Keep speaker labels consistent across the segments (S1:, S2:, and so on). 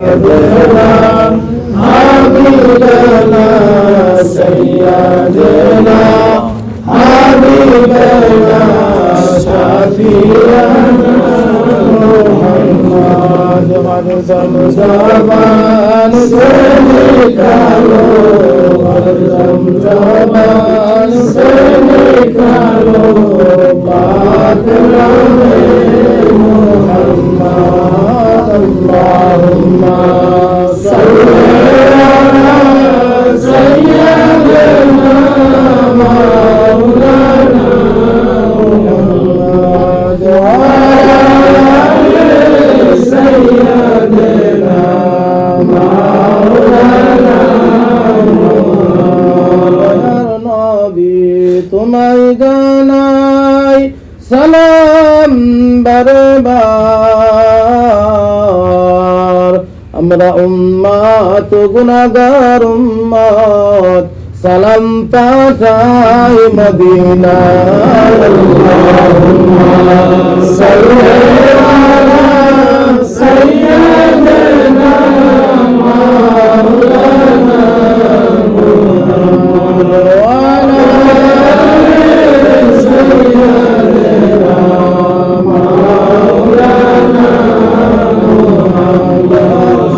S1: حبيبنا سيدنا حبيبنا شفيعنا محمد قد زمزمان سنكالو قد زمزمان سنكالو باكرم محمد اللهم صل على سيدنا مولانا محمد وعلى آل سيدنا مولانا محمد নবী তোমায় জানাই সালাম বারবার আমরা উম্মত গুনাহগার উম্মত সালাম পাঠাই মদিনা আল্লাহুম্মা সাল্লি আলা সাইয়্যিদিনা মাওলানা মুহাম্মদ ওয়া আলা আলি সাইয়্যিদিনা মাওলানা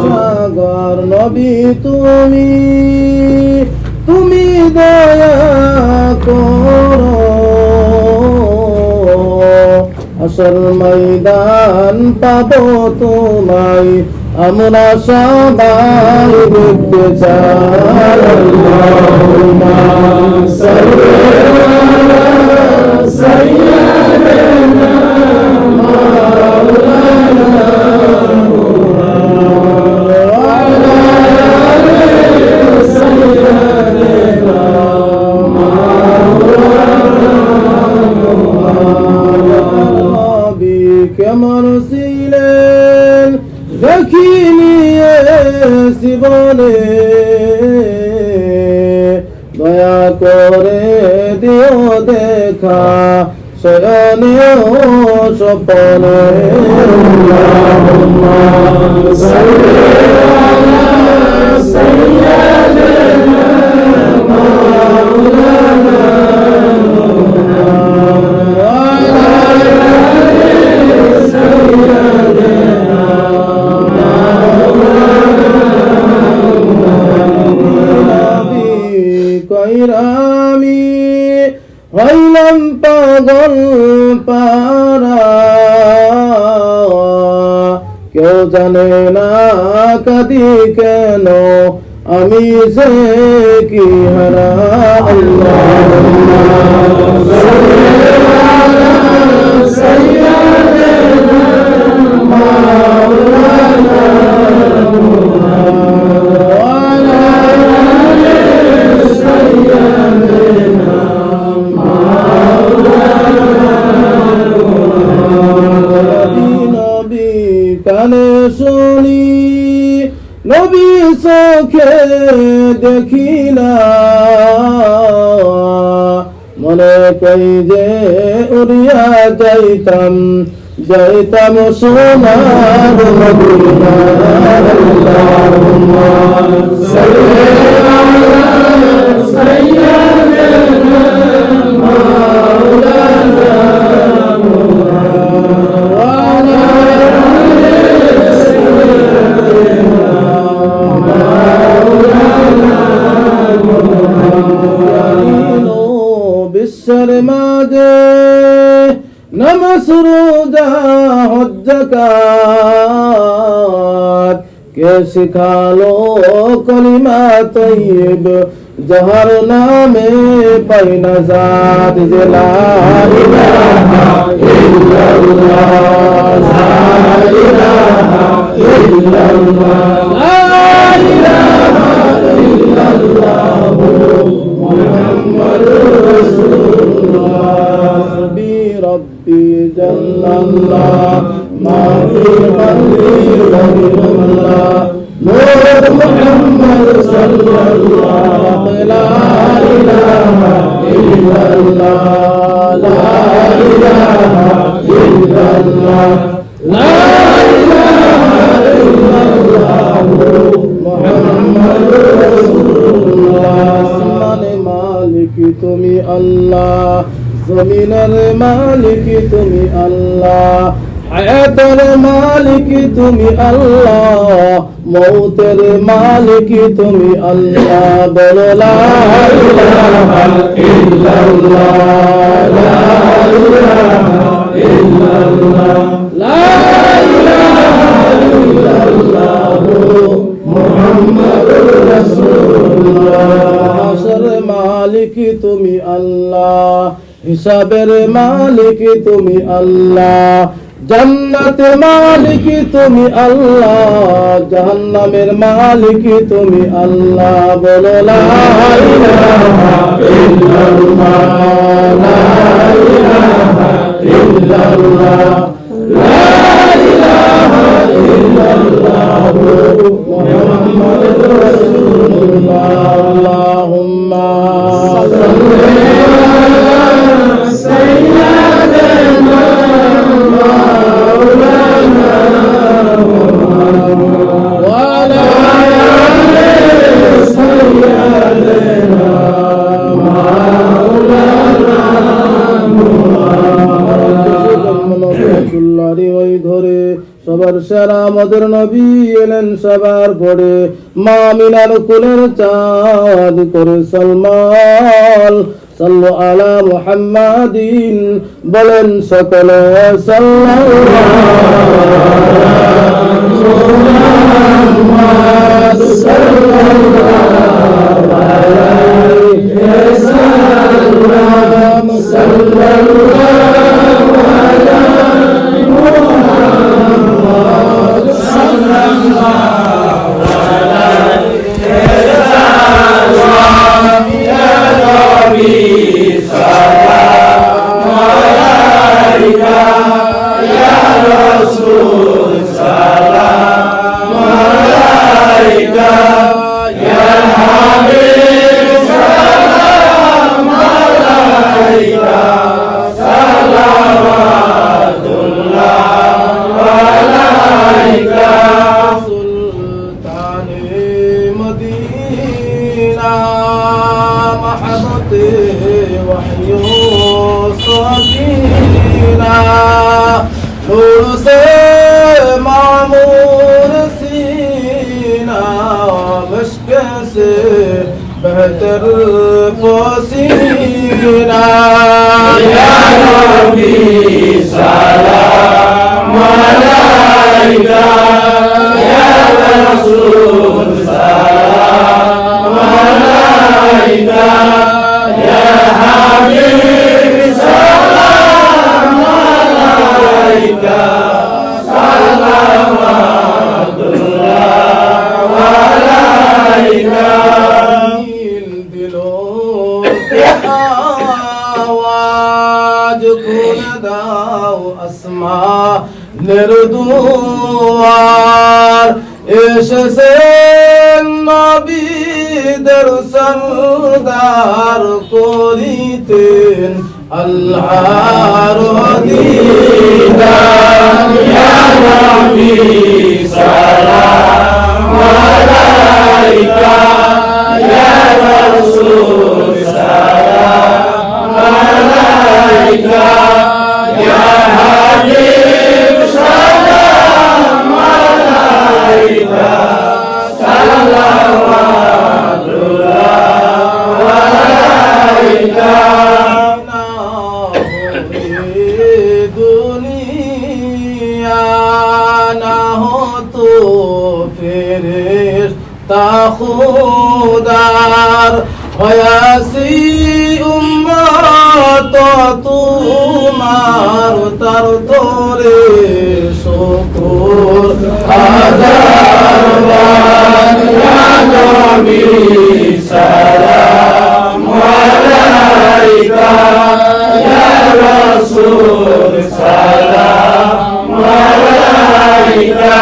S1: সাগর নবী তুমি দয়া করো আসল ময়দান পাবো তোমায় আমরা সবাই দেখতে চাই আল্লাহুম্মা সাল্লি আলা সাইয়্যিদিনা মাওলানা কেমন ছিলেন দেখিনি জীবনে দয়া করে দিও দেখা শয়নে ও স্বপনে আল্লাহুম্মা সাল্লি আলা সাইয়্যিদিনা মাওলানা কইরামি হইলাম পাগল পারা কেউ জানে না কাঁদি কেন আমি যে কি হারা আল্লাহুম্মা সাল্লি আলা সাইয়্যিদিনা মাওলানা কানে শুনি নবী চোখে দেখি না মনে কই যে উড়িয়া যাইতাম সোনার মদিনা আল্লাহুম্মা সাল্লি আলা সাইয়্যিদিনা মাওলানা বিশ্বের মাঝে নামাজ রোজা হজ যাকাত কে শিখালো কলিমা তৈয়ব যাহার নামে পাই নাজাত লা ইলাহা ইল্লাল্লাহ লা ইলাহা ইল্লাল্লাহ লা ইলাহা ইল্লাল্লাহ মুহাম্মাদুর রাসূলুল্লাহ বিরব্বি জাল্লাল্লাহ মা ফি কলবি গয়রুল্লাহ নূর মুহাম্মদ সাল্লাল্লাহ লা ইলাহা ইল্লাল্লাহ লা ইলাহা ইল্লাল্লাহ লা ইলাহা ইল্লাল্লাহ আল্লাহ, জমিনের মালিক তুমি আল্লাহ, হায়াতের মালিক তুমি আল্লাহ, মৌতের মালিক তুমি আল্লাহ। বলো লা ইলাহা ইল্লাল্লাহ, লা ইলাহা ইল্লাল্লাহ, লা ইলাহা ইল্লাল্লাহ, মুহাম্মাদুর রাসূলুল্লাহ। আশর মালিক তুমি আল্লাহ, হিসাবের মালিক তুমি আল্লাহ, জান্নাত মালিক তুমি আল্লাহ, জাহান্নামের মালিক তুমি আল্লাহ। বলো লা ইলাহা ইল্লাল্লাহ, লা ইলাহা ইল্লাল্লাহ, লা ইলাহা ইল্লাল্লাহ, মুহাম্মাদুর রাসূলুল্লাহ। আল্লাহুম্মা সাল্লি আলা সাইয়্যিদিনা ধরে সবার সেরা আমাদের নবী এলেন সবার ঘরে, মা মিনার কুলের চাঁদ করে সলমাল। সাল্লু আলা মুহাম্মাদিন, বলেন সকলে बेहतर पसीना या नबी सलाम अलैका या रसूल सलाम अलैका या हबीब सलाम अलैका सलावतुल्लाह अलैका। নির্দুয়ার এসেছেন নবীদের সরদার করিতেন আল্লাহর দিদার ইয়া নবী সালাম আলাইকা ইয়া রাসূল সালাম আলাইকা ইয়া হাবিব সালাম আলাইকা সালাওয়াতুল্লাহ আলাইকা। দুনিয়া না হতো ফেরেশতা খুদার হয়াসি উম্মত তোমার তার তোরে শুকর হাজার বার ইয়া নবী সালাম আলাইকা ইয়া রাসূল সালাম আলাইকা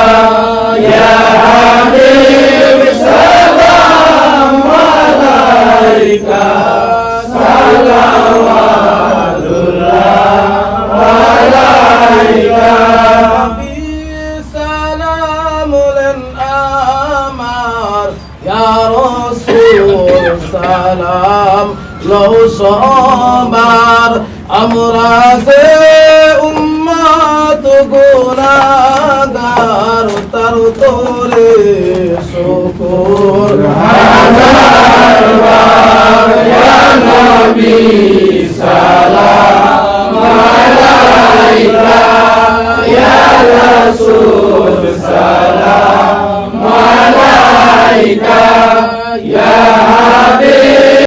S1: ইয়া হাবিব সালাম আলাইকা সালাওয়াতুল্লাহ আলাইকা। সালামুন আমার ইয়া রাসূল সালাম লও সবার আমরা যে উম্মত গুনাহগার তার তোরে শুকর